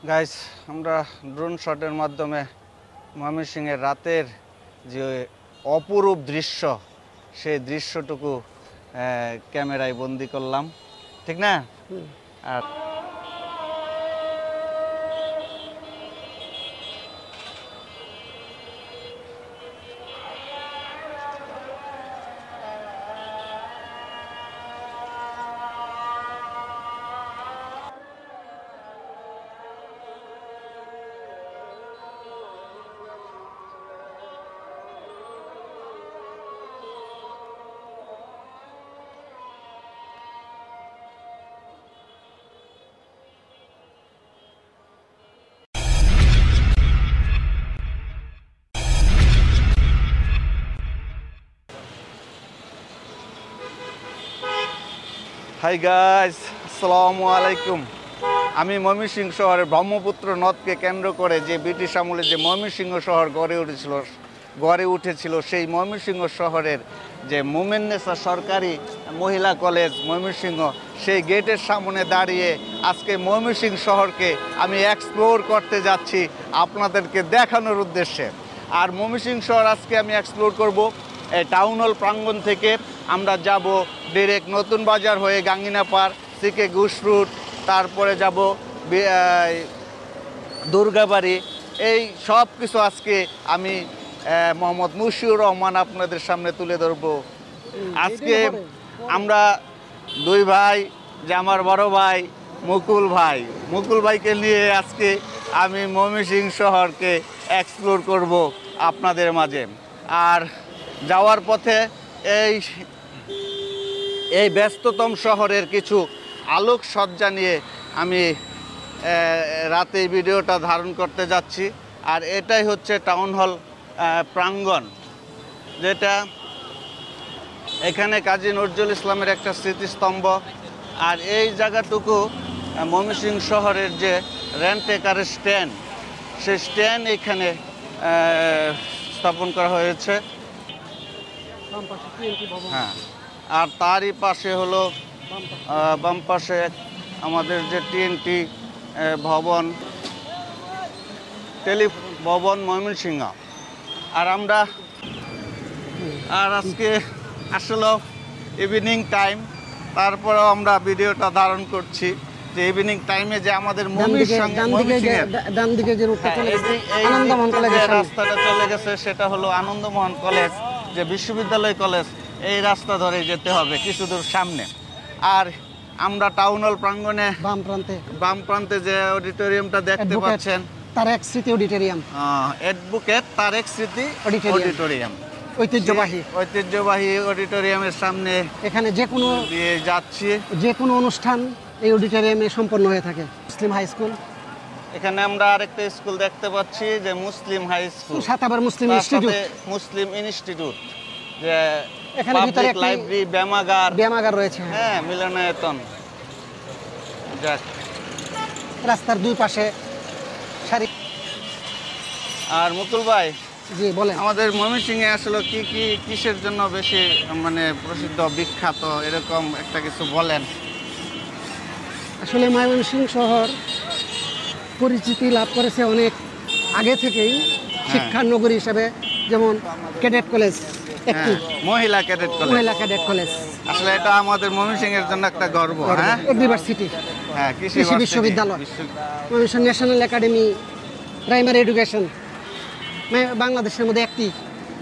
Guys, আমরা drone শটের মাধ্যমে ময়মনসিংহের রাতের যে অপরূপ দৃশ্য, সেই দৃশ্যটুকু ক্যামেরায় বন্দি করলাম, ঠিক না? আর হাই গাইস, আসসালামু আলাইকুম। আমি ময়মনসিংহ শহরের ব্রহ্মপুত্র নদকে কেন্দ্র করে যে ব্রিটিশ আমলে যে ময়মনসিংহ শহর গড়ে উঠেছিল সেই ময়মনসিংহ শহরের যে মোমেন্নেসা সরকারি মহিলা কলেজ ময়মনসিংহ, সেই গেটের সামনে দাঁড়িয়ে আজকে ময়মনসিংহ শহরকে আমি এক্সপ্লোর করতে যাচ্ছি আপনাদেরকে দেখানোর উদ্দেশ্যে। আর ময়মনসিংহ শহর আজকে আমি এক্সপ্লোর করব এই টাউন হল প্রাঙ্গণ থেকে। আমরা যাব ডিরেক্ট নতুন বাজার হয়ে গাঙ্গিনাপাড়, সিকে ঘুষ রুট, তারপরে যাব দুর্গাবাড়ি। এই সব কিছু আজকে আমি মোহাম্মদ মুশিউর রহমান আপনাদের সামনে তুলে ধরব। আজকে আমরা দুই ভাই, যে আমার বড় ভাই মুকুল ভাইকে নিয়ে আজকে আমি ময়মনসিংহ শহরকে এক্সপ্লোর করব আপনাদের মাঝে। আর যাওয়ার পথে এই ব্যস্ততম শহরের কিছু আলোকসজ্জা নিয়ে আমি রাতে এই ভিডিওটা ধারণ করতে যাচ্ছি। আর এটাই হচ্ছে টাউন হল প্রাঙ্গণ, যেটা এখানে কাজী নজরুল ইসলামের একটা স্মৃতিস্তম্ভ। আর এই জায়গাটুকু ময়মনসিংহ শহরের যে রেন্টেকারের স্ট্যান্ড, সেই স্ট্যান্ড এখানে স্থাপন করা হয়েছে। হ্যাঁ, আর তারই পাশে হলো বাম পাশে আমাদের যে TNT ভবন, ভবন ময়মনসিংহ। আর আজকে আসলে ইভিনিং টাইম, তারপরেও আমরা ভিডিওটা ধারণ করছি যে ইভিনিং টাইমে যে আমাদের রাস্তাটা চলে গেছে সেটা হলো আনন্দমোহন কলেজ, যে বিশ্ববিদ্যালয় কলেজ। এই রাস্তা ধরে যেতে হবে কিছু দূর সামনে। আর আমরা টাউন হল প্রাঙ্গণে বাম প্রান্তে যে অডিটোরিয়ামটা দেখতে পাচ্ছেন, তারেক স্মৃতি অডিটোরিয়াম, অ্যাডভোকেট তারেক স্মৃতি অডিটোরিয়াম, ঐতিহ্যবাহী অডিটোরিয়ামের সামনে এখানে দিয়ে যাচ্ছি। যে কোনো অনুষ্ঠান এই অডিটোরিয়ামে সম্পন্ন হয়ে থাকে। মুসলিম হাই স্কুল, এখানে আমরা আরেকটা স্কুল দেখতে পাচ্ছি যে মুসলিম হাই স্কুল, সাতাবার মুসলিম ইনস্টিটিউট, যে এখানে ভিতরে লাইব্রেরি, ব্যায়ামাগার রয়েছে। হ্যাঁ, মিলনায়তন। যাক, রাস্তার দুই পাশে সারি। আর মুকুল ভাই, জি বলেন, আমাদের ময়মনসিংহে আসলে কিসের জন্য বেশি প্রসিদ্ধ, বিখ্যাত, এরকম একটা কিছু বলেন। আসলে ময়মনসিংহ শহর পরিচিতি লাভ করেছে অনেক আগে থেকেই শিক্ষার নগরী হিসেবে। যেমন ক্যাডেট কলেজ, মহিলা ক্যাডেট কলেজ, আসলে এটা আমাদের ময়মনসিংহের জন্য একটা গর্ব। ইউনিভার্সিটি, কৃষি বিশ্ববিদ্যালয়, Mymensingh national academy primary education, বাংলাদেশের মধ্যে একটি,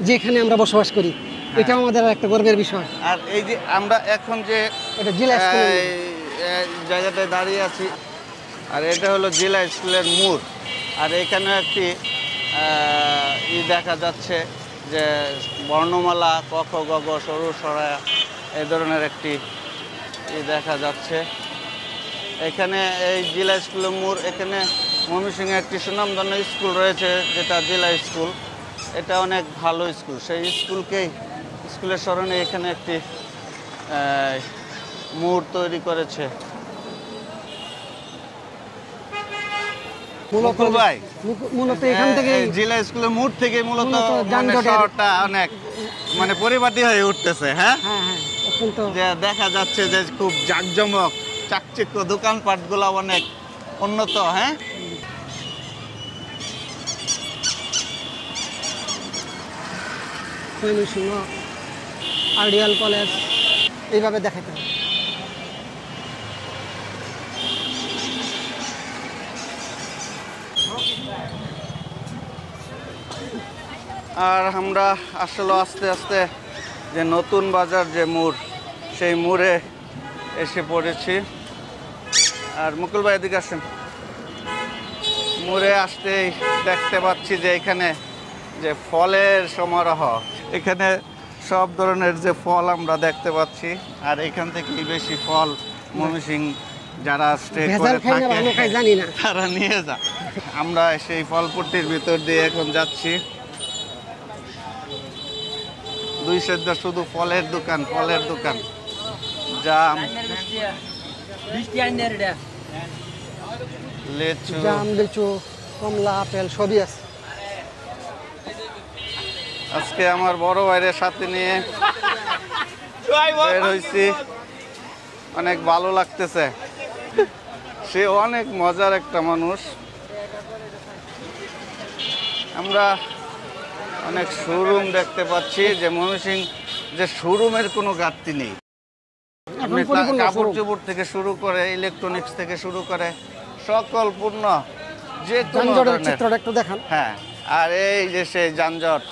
যেখানে আমরা বসবাস করি। এটাও আমাদের একটা গর্বের বিষয়। আর এই যে আমরা এখন যে এটা জেলা স্কুল জায়গাটায় দাঁড়িয়ে আছি, আর এটা হলো জেলা স্কুলের মোড়। আর এখানে একটি দেখা যাচ্ছে যে বর্ণমালা, ক খ গ ঘ সরু সরা, এই ধরনের একটি দেখা যাচ্ছে এখানে। এই জেলা স্কুলের মোড়, এখানে ময়মনসিংহে একটি সুনামধন্য স্কুল রয়েছে যেটা জেলা স্কুল। এটা অনেক ভালো স্কুল। সেই স্কুলের স্মরণে এখানে একটি মোড় তৈরি করেছে। মূলত এখান থেকে জেলা স্কুলের মোড় থেকে মূলত শহরটা অনেক পরিপাটি হয়ে উঠতেছে। হ্যাঁ, যে দেখা যাচ্ছে যে খুব জাঁকজমক, চাকচিক্য, দোকানপাটগুলো অনেক উন্নত। হ্যাঁ, ময়মনসিংহ আইডিয়াল কলেজ এইভাবে দেখাতে হবে। আর আমরা আসলে আস্তে আস্তে যে নতুন বাজার যে মোড়, সেই মোড়ে এসে পড়েছি। আর মুকুল ভাই এদিকে আসেন। মোড়ে আসতেই দেখতে পাচ্ছি যে এখানে যে ফলের সমারোহ, এখানে সব ধরনের যে ফল আমরা দেখতে পাচ্ছি। আর এখান থেকেই বেশি ফল ময়মনসিংহ যারা স্টে করে থাকে জানি না তারা নিয়ে যায়। আমরা সেই ফলপট্টির ভিতর দিয়ে এখন যাচ্ছি। দুই সাইডে শুধু ফলের দোকান, ফলের দোকান, জাম, লেচু, জাম, লিচু, কমলা, আপেল সবই আছে। আজকে আমার বড় ভাইয়ের সাথে নিয়ে বের হইছি, অনেক ভালো লাগতেছে। সে অনেক মজার একটা মানুষ। আমরা অনেক শোরুম দেখতে পাচ্ছি, যে ময়মনসিংহ যে শোরুমের কোনো ঘাটতি নেই। আপনি কাপড় চোপড় থেকে শুরু করে, ইলেকট্রনিক্স থেকে শুরু করে সকল পণ্য যে কোনো চিত্রটা একটু দেখান। হ্যাঁ, আর এই যে সেই যানজট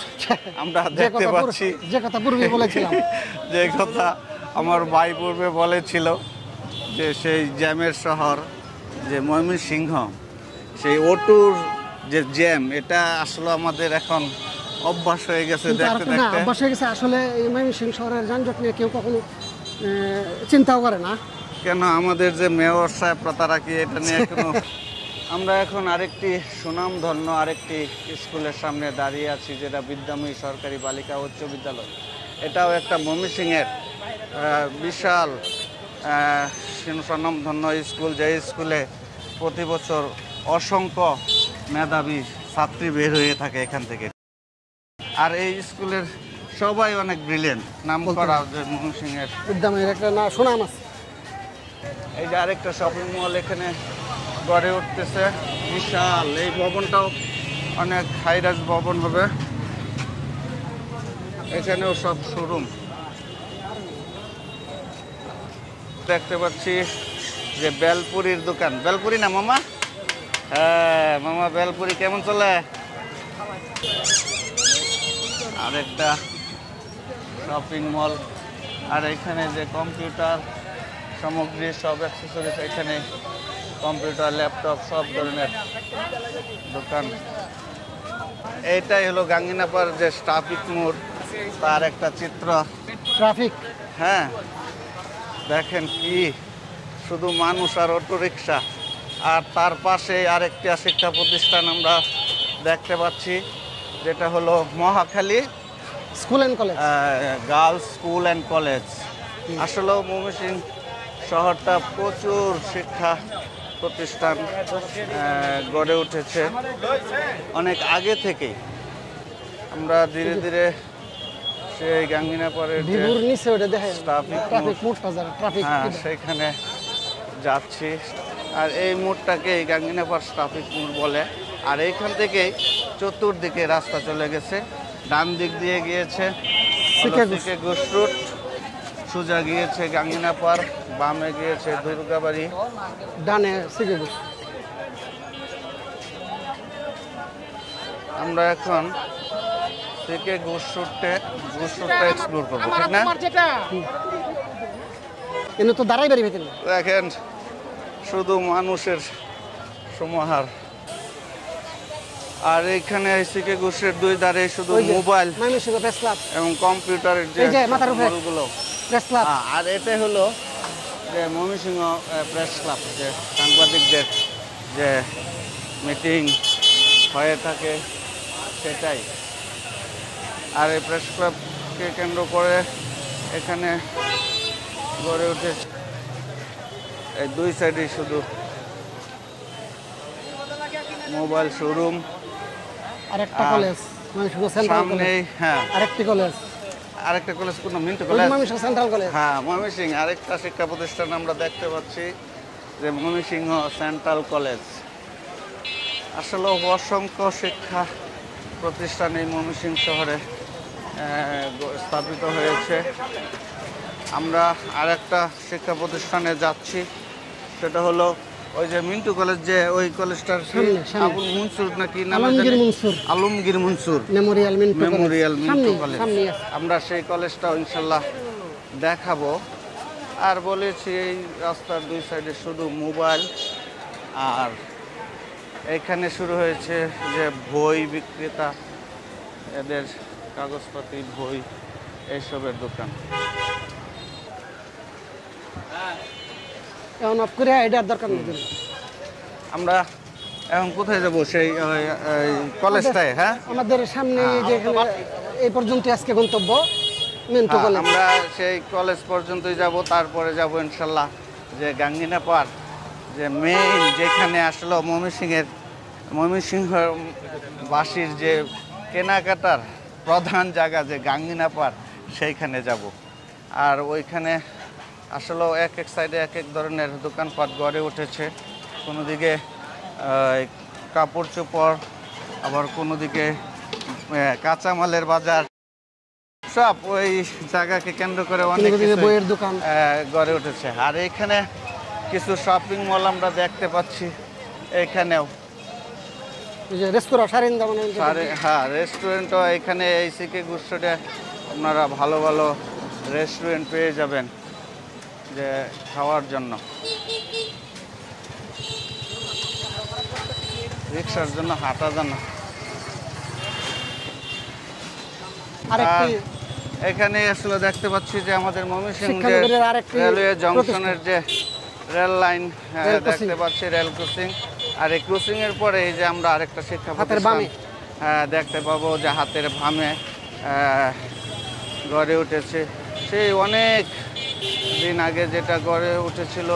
আমরা দেখতে পাচ্ছি, যে কথা পূর্বে বলেছিলাম, যে কথা আমার ভাই পূর্বে বলেছিল, যে সেই জ্যামের শহর যে ময়মনসিংহ, সেই অটুর যে জ্যাম, এটা আসলে আমাদের এখন অভ্যাস হয়ে গেছে দেখতে দেখতে। অভ্যাস হয়ে গেছে। আসলে এই ময়মনসিংহ শহরের যানজট নিয়ে কেউ কখনো চিন্তাও করে না। কেন আমাদের যে মেয়র সাহেব তারা কি এটা নিয়ে কোনো আমরা এখন আরেকটি সুনামধন্য আরেকটি স্কুলের সামনে দাঁড়িয়ে আছি, যেটা বিদ্যাময়ী সরকারি বালিকা উচ্চ বিদ্যালয়। এটাও একটা ময়মনসিংহের বিশাল সুনামধন্য স্কুল, যে স্কুলে প্রতি বছর অসংখ্য মেধাবী ছাত্রী বের হয়ে থাকে এখান থেকে। আর এই স্কুলের সবাই অনেক ব্রিলিয়েন্ট, নাম করা ময়মনসিংহের বিদ্যাময়ীর একটা না সুনাম আছে। এই যে আরেকটা শপিং মল এখানে গড়ে উঠতেছে, বিশাল। এই ভবনটাও অনেক হাইরাইজ ভবন হবে। এখানেও সব শোরুম দেখতে পাচ্ছি। যে বেলপুরির দোকান, বেলপুরি না মামা? হ্যাঁ মামা, বেলপুরি কেমন চলে? আরেকটা শপিং মল। আর এখানে যে কম্পিউটার সামগ্রী, সব অ্যাক্সেসরিজ, এখানে কম্পিউটার, ল্যাপটপ, সব ধরনের দোকান। এইটাই হলো গাঙ্গিনাপার যে ট্রাফিক মোড়, তার একটা চিত্র। ট্রাফিক, হ্যাঁ দেখেন কি শুধু মানুষ আর অটো রিক্সা। আর তার পাশে আরেকটি শিক্ষা প্রতিষ্ঠান আমরা দেখতে পাচ্ছি, যেটা হলো Mohakhali school and college, girls school and college. আসলে ময়মনসিংহ শহরটা প্রচুর শিক্ষা প্রতিষ্ঠান গড়ে উঠেছে অনেক আগে থেকেই। আমরা ধীরে ধীরে সেই গাঙ্গিনাপাড়ের সেখানে যাচ্ছি। আর এই মোড়টাকে গাঙ্গিনাপাড় ট্রাফিক মোড় বলে। আর এইখান থেকে চতুর্দিকে রাস্তা চলে গেছে, ডান দিক দিয়ে গিয়েছে ঘোষ রুট, সোজা গিয়েছে গাঙ্গিনাপাড়, বামে গিয়েছে দুর্গাবাড়ি, ডানে সিকে ঘোষ। আমরা এখন থেকে ঘোষ রুটটা এক্সপ্লোর করবো, ঠিক না? কিন্তু তো দাঁড়াই বাড়ি ভেতরে দেখেন শুধু মানুষের সমাহার। আর এখানে সিকে ঘোষের দুই ধারে শুধু মোবাইল এবং কম্পিউটারের যে মলগুলো। আর এটা হলো যে ময়মনসিংহ প্রেস ক্লাব, যে সাংবাদিকদের যে মিটিং হয়ে থাকে সেটাই। আর এই প্রেস ক্লাবকে কেন্দ্র করে এখানে গড়ে উঠে এই দুই সাইডে শুধু মোবাইল শোরুম। আরেকটা কলেজ সামনেই, হ্যাঁ আরেকটা কলেজ কোন মিন্টু কলেজ, সেন্ট্রাল কলেজ। হ্যাঁ ময়মনসিংহ আরেকটা শিক্ষা প্রতিষ্ঠান আমরা দেখতে পাচ্ছি, যে ময়মনসিংহ সেন্ট্রাল কলেজ। আসলে অসংখ্য শিক্ষা প্রতিষ্ঠান এই ময়মনসিংহ শহরে স্থাপিত হয়েছে। আমরা আরেকটা শিক্ষা প্রতিষ্ঠানে যাচ্ছি, সেটা হলো ওই যে মিন্টু কলেজ, যে ওই কলেজটার আবুল মনসুর নাকি নাম, আলমগীর মনসুর মেমোরিয়াল মিন্টু কলেজ। আমরা সেই কলেজটাও ইনশাল্লাহ দেখাবো। আর বলেছি এই রাস্তার দুই সাইডে শুধু মোবাইল, আর এখানে শুরু হয়েছে যে বই বিক্রেতা, এদের কাগজপাতি, বই, এইসবের দোকান। আমরা এখন কোথায় যাব? সেই কলেজটায়। হ্যাঁ, আমাদের সামনে যে এই পর্যন্ত আজকে গন্তব্য মিন্টু কলেজ। আমরা সেই কলেজ পর্যন্তই যাব, তারপরে যাব ইনশাল্লাহ যে গাঙ্গিনা পার্ক, যে মেইন যেখানে আসলে ময়মনসিংহবাসীর যে কেনাকাটার প্রধান জায়গা, যে গাঙ্গিনা পার্ক, সেইখানে যাব। আর ওইখানে আসলে এক এক সাইডে এক এক ধরনের দোকানপাট গড়ে উঠেছে। কোনো দিকে কাপড় চোপড়, আবার কোনো দিকে কাঁচামালের বাজার, সব ওই জায়গাকে কেন্দ্র করে অনেক বইয়ের দোকান গড়ে উঠেছে। আর এখানে কিছু শপিং মল আমরা দেখতে পাচ্ছি। এখানেও হ্যাঁ, রেস্টুরেন্টও এখানে এই সিকে গুডস্ট্রিটে আপনারা ভালো ভালো রেস্টুরেন্ট পেয়ে যাবেন যে খাওয়ার জন্য, রিক্সার জন্য, হাঁটার জন্য। এখানে আসলে দেখতে পাচ্ছি যে আমাদের ময়মনসিংহ রেলওয়ে জংশনের যে রেল লাইন দেখতে পাচ্ছি, রেল ক্রসিং। আর এই ক্রসিং এর পরে এই যে আমরা আরেকটা শিক্ষা প্রতিষ্ঠান দেখতে পাবো, যে হাতের বামে গড়ে উঠেছে। সেই অনেক দিন আগে যেটা গড়ে উঠেছিল,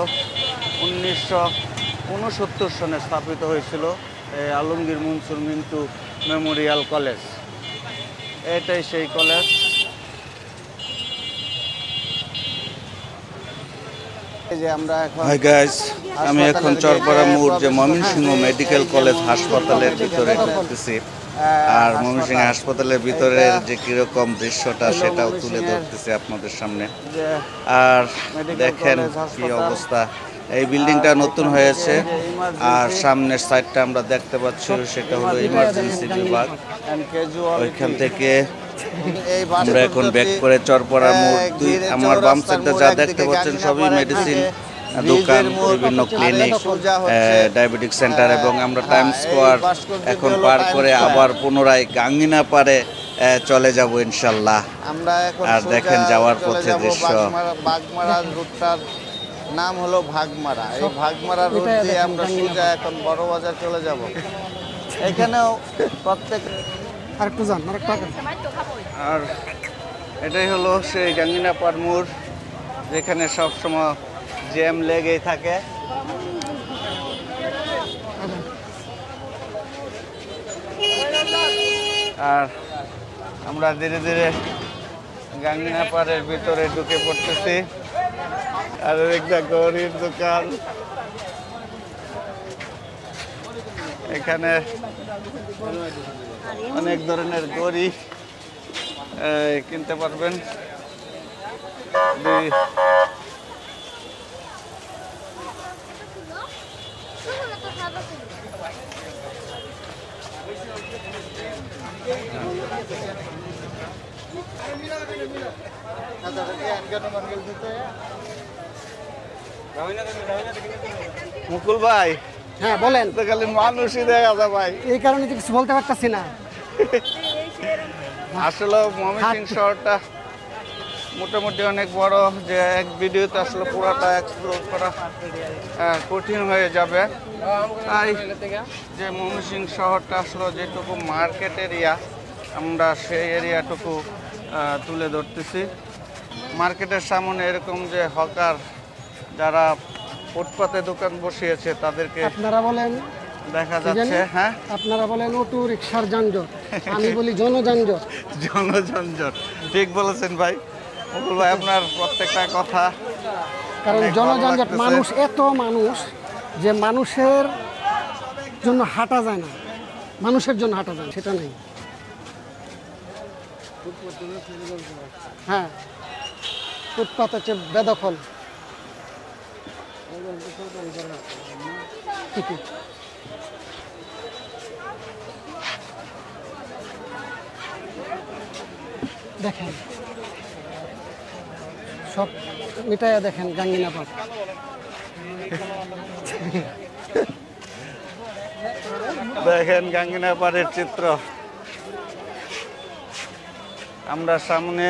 1969 সনে স্থাপিত হয়েছিল আলমগীর মনসুর মিন্টু মেমোরিয়াল কলেজ। এটাই সেই কলেজ। আমি এখন চরপাড়া মোড় যে ময়মনসিংহ মেডিকেল কলেজ হাসপাতালের ভিতরে ঢুকতেছি। আর ময়মনসিংহ হাসপাতালের ভিতরের যে কিরকম দৃশ্যটা, সেটাও তুলে ধরতেছি আপনাদের সামনে। আর দেখেন কি অবস্থা, এই বিল্ডিংটা নতুন হয়েছে। আর সামনের সাইডটা আমরা দেখতে পাচ্ছি, সেটা হলো ইমার্জেন্সি বিভাগ। ওইখান থেকে আমরা এখন ব্যাক করে চরপাড়া মোড় আমার বাম সাইডে যা দেখতে পাচ্ছেন সবই মেডিসিন দোকান, বিভিন্ন ক্লিনিক, ডায়াবেটিক সেন্টার, এবং আমরা টাইম স্কোয়ার এখন পার করে আবার পুনরায় গাঙ্গিনা পারে চলে যাব ইনশাল্লাহ। আর দেখেন যাওয়ার পথে দৃশ্য। বাগমারা রুটটার নাম হলো ভাগমারা। এই ভাগমারা রুট দিয়ে আমরা সোজা এখন বড় বাজার চলে যাব। এখানেও প্রত্যেক আর এটাই হলো সেই গাঙ্গিনা পাড় মোড়, যেখানে সবসময় জ্যাম লেগেই থাকে। আর আমরা ধীরে ধীরে গাঙ্গিনা পাড়ের ভিতরে ঢুকে পড়তেছি। আর একটা গরির দোকান, এখানে অনেক ধরনের গড়ি কিনতে পারবেন। মুকুল ভাই, হ্যাঁ বলেন। তো খালি মানুষই দেখা যায় ভাই, এই কারণে তো কিছু বলতে পারতাছি না। আসলে ময়মনসিংহ শহরটা মোটামুটি অনেক বড়, যে এক ভিডিওতে আসলে পুরোটা এক্সপ্লোর করা কঠিন হয়ে যাবে। তাই যে ময়মনসিংহ শহরটা আসলে যেটুকু মার্কেট এরিয়া, আমরা সেই এরিয়াটুকু তুলে ধরতেছি। মার্কেটের সামনে এরকম যে হকার যারা ফুটপাতে দোকান বসিয়েছে, তাদেরকে আপনারা বলেন দেখা যাচ্ছে। হ্যাঁ, আপনারা বলেন অটো রিকশার যানজট, আমি বলি জনযানজট। জনযানজট, ঠিক বলেছেন ভাই। মুকুল ভাই, আপনার প্রত্যেকটা কথা কারণ অনেক ভালো জনযানজট, লাগতেছে। মানুষ এত মানুষ যে মানুষের জন্য হাঁটা যায় না, মানুষের জন্য হাঁটা যায় না, সেটা নেই। হ্যাঁ, ফুটপাত হচ্ছে বেদখল। ঠিকই। দেখেন সব মিটাইয়া দেখেন গাঙ্গিনা পার্ক। দেখেন গাঙ্গিনা পাড়ের চিত্র। আমরা সামনে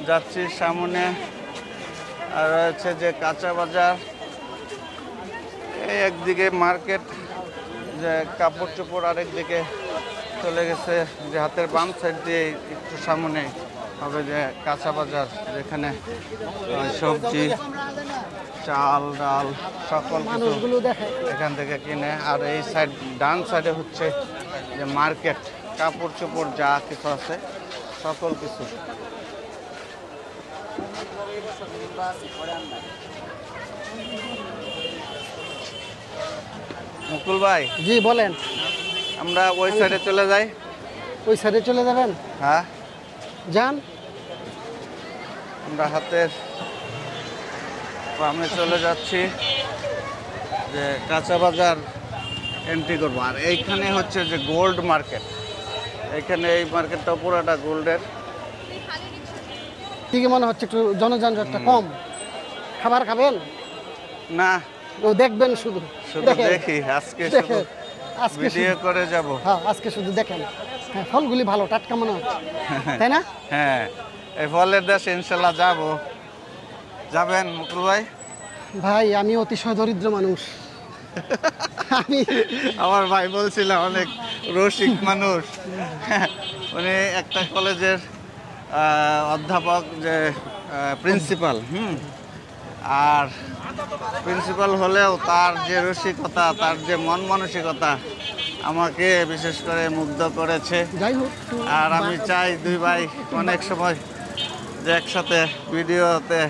যাচ্ছি, সামনে আর রয়েছে যে কাঁচা বাজার, এই একদিকে মার্কেট, যে কাপড় চোপড় আরেকদিকে চলে গেছে, যে হাতের বাম সাইড দিয়ে একটু সামনে হবে যে কাঁচা বাজার, যেখানে সবজি, চাল, ডাল সকল কিছু মানুষগুলো দেখে এখান থেকে কিনে। আর এই সাইড ডান সাইডে হচ্ছে যে মার্কেট, কাপড় চোপড় যা কিছু আছে সকল কিছু। মুকুল ভাই, জি বলেন। আমরা ওই সাইডে চলে যাই। ওই সাইডে চলে যাবেন? হ্যাঁ, যান। আমরা হাতের বামে চলে যাচ্ছি, যে কাঁচা বাজার এন্ট্রি করবো। আর এইখানে হচ্ছে যে গোল্ড মার্কেট, এখানে এই মার্কেটটা পুরোটা গোল্ডের। ঠিকই মনে হচ্ছে একটু জনযানজটটা কম। খাবার খাবেন? না, ও দেখবেন শুধু? শুধু দেখেন। দেখি, আজকে শুধু দেখেন, আজকে ভিডিও শুধু- করে যাব। হ্যাঁ, আজকে শুধু দেখেন। হ্যাঁ, ফলগুলি ভালো, টাটকা মনে হচ্ছে, তাই না? হ্যাঁ, এই ফলের দেশে ইনশাল্লাহ যাব। যাবেন মুকুল ভাই? ভাই আমি অতিশয় দরিদ্র মানুষ। আমি আমার ভাই বলছিল অনেক রসিক মানুষ। উনি একটা কলেজের অধ্যাপক, যে প্রিন্সিপাল, আর প্রিন্সিপাল হলেও তার যে রসিকতা, তার যে মন মানসিকতা আমাকে বিশেষ করে মুগ্ধ করেছে। যাই হোক, আর আমি চাই দুই ভাই অনেক সময় যে একসাথে ভিডিওতে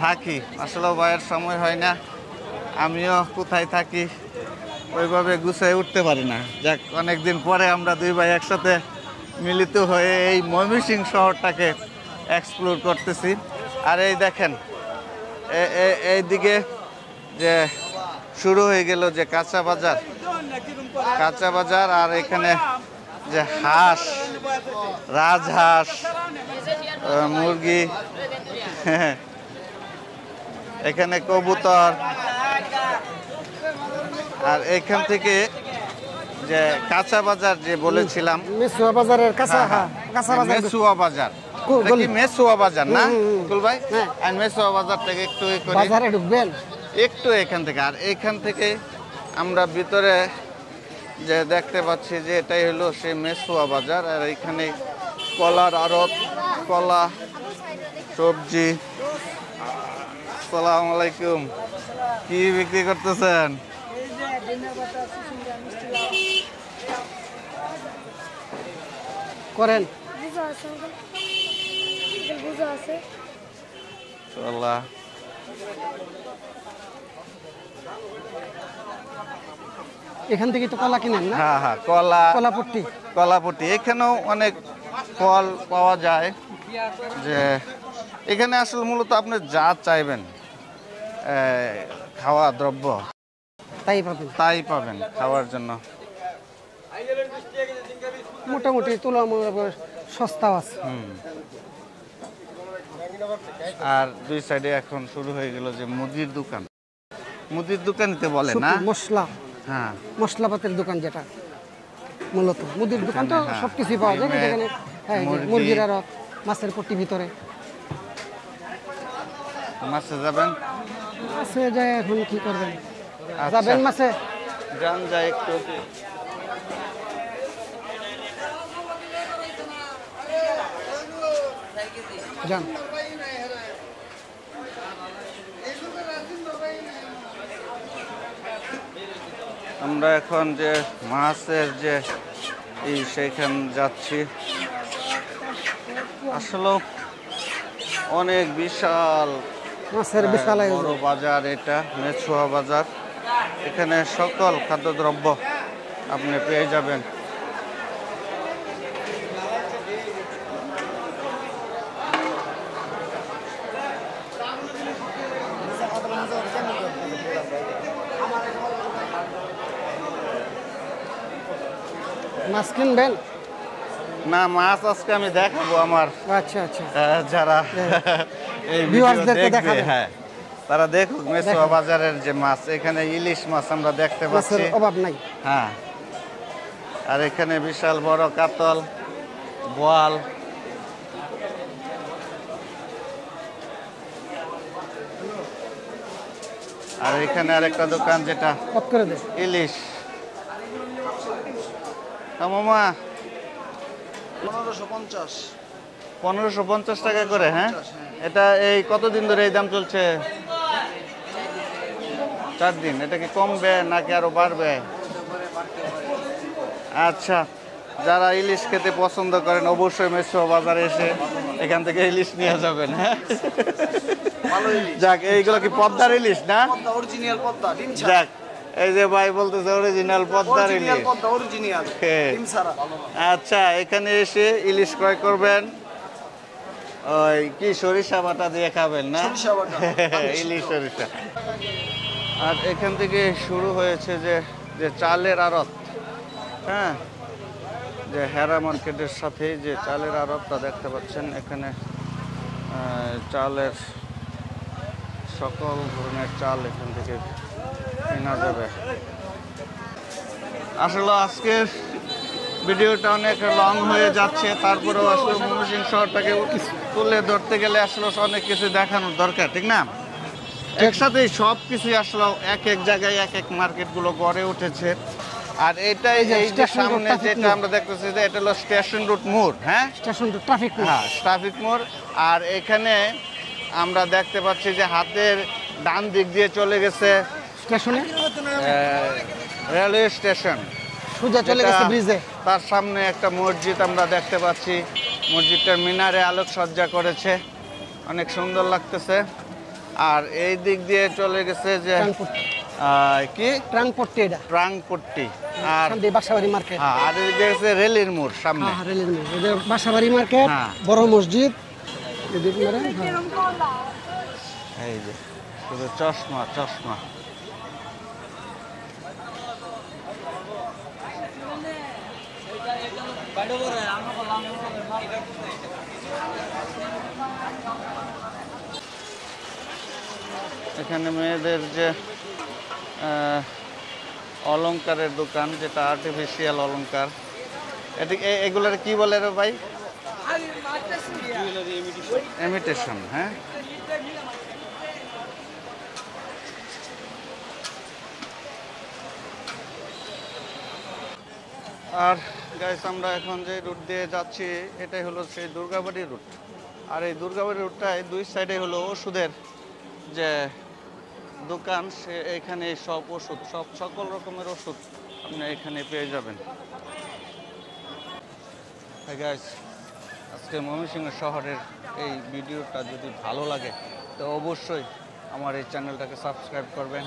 থাকি। আসলে ভাইয়ের সময় হয় না, আমিও কোথায় থাকি ওইভাবে গুছিয়ে উঠতে পারি না। যাক, অনেকদিন পরে আমরা দুই ভাই একসাথে মিলিত হয়ে এই ময়মনসিংহ শহরটাকে এক্সপ্লোর করতেছি। আর এই দেখেন এইদিকে যে শুরু হয়ে গেল যে কাঁচা বাজার, কাঁচা বাজার। আর এখানে যে হাঁস, রাজহাঁস, মুরগি, এখানে কবুতর। আর এখান থেকে যে কাঁচা বাজার যে বলেছিলাম, মেসুয়া বাজারের কাঁচা, হ্যাঁ, কাঁচা বাজার। মেসুয়া বাজার, গলি। এটা কি মেসুয়া বাজার না মুকুল ভাই? হ্যাঁ। আর মেসুয়া বাজার থেকে একটু বাজারে ঢুকবেন একটু এখান থেকে। আর এখান থেকে আমরা ভিতরে যে দেখতে পাচ্ছি যে এটাই হলো সেই মেসুয়া বাজার। আর এখানে কলার আড়ত, কলা, সবজি। আসসালামু আলাইকুম, কি বিক্রি করতেছেন? করেন। আল্লাহ, এখান থেকে তো কলা কিনেন না? হ্যাঁ হ্যাঁ, কলা, কলাপট্টি। কলাপট্টি। এখানেও অনেক ফল পাওয়া যায়। যে এখানে আসলে মূলত আপনি যা চাইবেন খাওয়া দ্রব্য তাই পাবেন, তাই পাবেন খাওয়ার জন্য। মোটামুটি তুলনামূলক সস্তাও আছে। আর দুই সাইডে এখন শুরু হয়ে গেল যে মুদির দোকান। মুদির দোকানতে বলে না? শুধু মশলা, হ্যাঁ, মশলাপাতের দোকান, যেটা মূলত মুদির দোকান। তো হ্যাঁ, সবকিছুই পাওয়া যায়, ডিমের, যেখানে হ্যাঁ, এই যে মুরগি। মুরগির আড়ত, মাছের পট্টি ভিতরে মাছে যাবেন? মাছে যায়, এখন কি করবেন? আচ্ছা। যাবেন মাছে? যান, যাই একটু। যান। আমরা এখন যে মাছের যে সেইখান যাচ্ছি, আসলে অনেক বিশাল মাছের বিশাল আয়োজন। বড় বাজার এটা মেছুয়া বাজার, এখানে সকল খাদ্যদ্রব্য আপনি পেয়ে যাবেন। মাছ কিনবেন? না, মাছ আজকে আমি দেখাবো আমার আচ্ছা আচ্ছা, যারা এই ভিডিও ভিউয়ার্সদেরকে দেখবে, দেখাবেন। হ্যাঁ তারা দেখুক মেছুয়া বাজারের যে মাছ, এখানে ইলিশ মাছ আমরা দেখতে মাছের পাচ্ছি। অভাব নাই। হ্যাঁ, আর এখানে বিশাল বড় কাতল, বোয়াল, আর এখানে আরেকটা দোকান যেটা অফ করে দে। ইলিশ। মামা 1550 1550 টাকা করে, হ্যাঁ এটা এই কতদিন ধরে এই দাম চলছে? 4 দিন। এটা কি কমবে নাকি আরো বাড়বে? আচ্ছা, যারা ইলিশ খেতে পছন্দ করেন অবশ্যই মেছুয়া বাজারে এসে এখান থেকে ইলিশ নিয়ে যাবেন। হ্যাঁ, ভালো ইলিশ। যাক, এইগুলো কি পদ্মার ইলিশ না? পদ্মা অরিজিনাল পদ্মা, ডিম ছাড়া। যাক, এই যে ভাই বলতেছে অরিজিনাল পদ্মার অরিজিনাল ইলিশ। পদ্মা, অরিজিনাল হ্যাঁ। ডিম ছাড়া। আচ্ছা, এখানে এসে ইলিশ ক্রয় করবেন, ওই কি সরিষা বাটা দিয়ে খাবেন না? সরিষা বাটা, ইলিশ সরিষা। আর এখান থেকে শুরু হয়েছে যে যে চালের আড়ত, হ্যাঁ, যে হেরা মার্কেটের সাথে যে চালের আড়তটা দেখতে পাচ্ছেন, এখানে চালের সকল ধরনের চাল এখান থেকে কেনা যাবে। আসলে আজকের ভিডিওটা অনেক লং হয়ে যাচ্ছে, তারপরেও আসলে ময়মনসিংহ শহরটাকে তুলে ধরতে গেলে আসলে অনেক কিছু দেখানোর দরকার, ঠিক না? একসাথেই সব কিছুই আসলে এক এক জায়গায় এক এক মার্কেটগুলো গড়ে উঠেছে। আর এটাই এই যে সামনে যেটা আমরা দেখতেছি যে এটা হলো স্টেশন রোড মোড়, হ্যাঁ স্টেশন তো ট্রাফিক। হ্যাঁ, ট্রাফিক মোড়। আর এখানে আমরা দেখতে পাচ্ছি যে হাতের ডান দিক দিয়ে চলে গেছে স্টেশনে রেলওয়ে স্টেশন, সোজা চলে গেছে ব্রিজে। তার সামনে একটা মসজিদ আমরা দেখতে পাচ্ছি, মসজিদটার মিনারে আলোকসজ্জা করেছে, অনেক সুন্দর লাগতেছে। আর এই দিক দিয়ে চলে গেছে যে কি ট্রাংপট্টি, এটা ট্রাংপট্টি। আর সামনে বাসাবাড়ি মার্কেট। হ্যাঁ, আর এই গেছে রেলের মোড় সামনে। হ্যাঁ, রেলের মোড়, এটা বাসাবাড়ি মার্কেট, হ্যাঁ। বড় মসজিদ এদিক মেরে। এই যে শুধু চশমা চশমা। এখানে মেয়েদের যে অলংকারের দোকান, যেটা আর্টিফিশিয়াল অলংকার, এগুলোর কি বলে রে ভাই? ইমিটেশন। হ্যাঁ, আর গাইস আমরা এখন যে রুট দিয়ে যাচ্ছি এটাই হলো সেই দুর্গাবাড়ি রুট। আর এই দুর্গাবাড়ি রুটটায় দুই সাইডে হলো ওষুধের যে দোকান, সে এখানে সব ওষুধ, সকল রকমের ওষুধ আপনি এখানে পেয়ে যাবেন। গাইস, আজকে ময়মনসিংহ শহরের এই ভিডিওটা যদি ভালো লাগে তো অবশ্যই আমার এই চ্যানেলটাকে সাবস্ক্রাইব করবেন,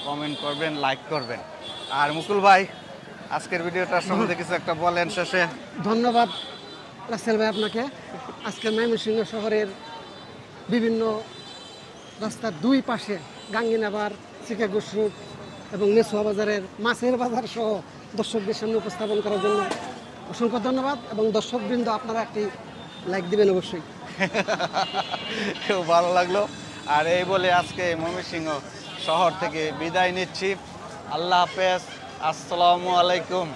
কমেন্ট করবেন, লাইক করবেন। আর মুকুল ভাই, আজকের ভিডিওটার সম্বন্ধে কিছু একটা বলেন শেষে। ধন্যবাদ রাসেল ভাই আপনাকে। আজকে ময়মনসিংহ শহরের বিভিন্ন রাস্তার দুই পাশে গাঙ্গিনাবার, চিকাগো স্ট্রিট এবং মেছুয়া বাজারের মাছের বাজার সহ দর্শকদের সামনে উপস্থাপন করার জন্য অসংখ্য ধন্যবাদ। এবং দর্শকবৃন্দ, আপনারা একটি লাইক দিবেন অবশ্যই। খুব ভালো লাগলো। আর এই বলে আজকে ময়মনসিংহ শহর থেকে বিদায় নিচ্ছি। আল্লাহ হাফেজ, আসসালামু আলাইকুম।